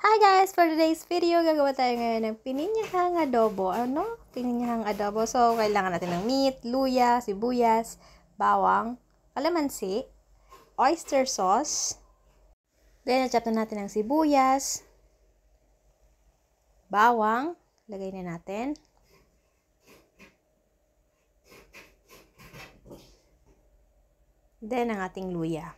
Hi guys! For today's video, gagawa tayo ngayon ng pininyahang adobo. Ano? Pininyahang adobo. So, kailangan natin ng meat, luya, sibuyas, bawang, kalamansi, oyster sauce. Then, na-chop na natin ng sibuyas, bawang, lagay na natin. Then, ang ating luya.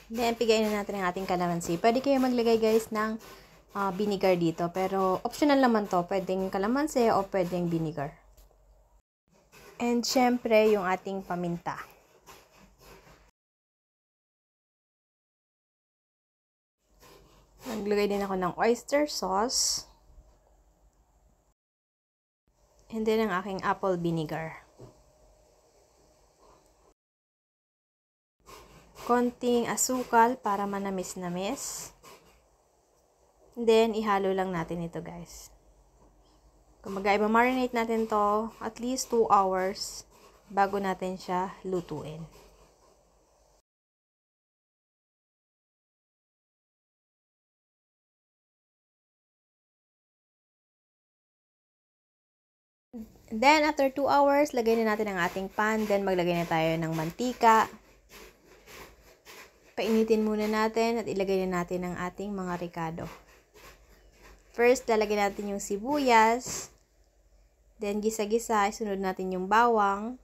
Then, pigayin na natin ang ating kalamansi. Pwede kayo maglagay guys ng vinegar dito. Pero, optional naman to. Pwedeng kalamansi o pwedeng vinegar. And, syempre, yung ating paminta. Naglagay din ako ng oyster sauce. And then, ang aking apple vinegar. Konting asukal para manamis-namis. Then, ihalo lang natin ito guys. Kumbaga, i-marinate natin to at least 2 hours bago natin siya lutuin. Then, after 2 hours, lagay na natin ang ating pan. Then, maglagay na tayo ng mantika. Painitin muna natin at ilagay na natin ang ating mga ricado. First, lalagyan natin yung sibuyas. Then, gisa-gisa, isunod natin yung bawang.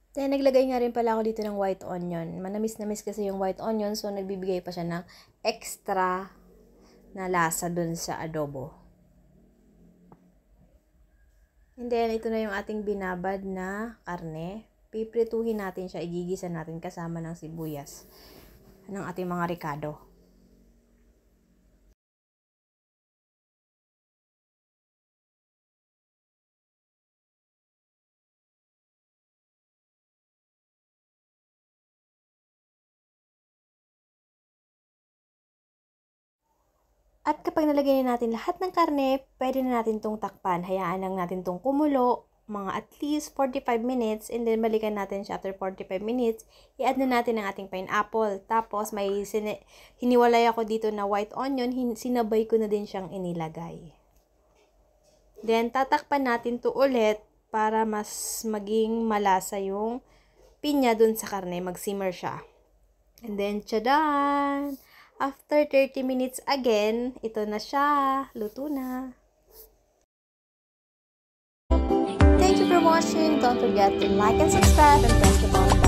Then, naglagay nga rin pala ako dito ng white onion. Manamis-namis kasi yung white onion, so nagbibigay pa siya ng extra na lasa dun sa adobo. And then, ito na yung ating binabad na karne. Piprituhin natin siya, igigisa natin kasama ng sibuyas ng ating mga ricado. At kapag nalagay na natin lahat ng karne, pwede na natin itong takpan. Hayaan lang natin itong kumulo, mga at least 45 minutes. And then, balikan natin siya after 45 minutes. I-add na natin ang ating pineapple. Tapos, may hiniwalay ako dito na white onion. Sinabay ko na din siyang inilagay. Then, tatakpan natin to ulit para mas maging malasa yung pinya dun sa karne. Mag-simmer siya. And then, tchadan! After 30 minutes again, ito na siya. Luto na. Thank you for watching. Don't forget to like and subscribe and press the bell.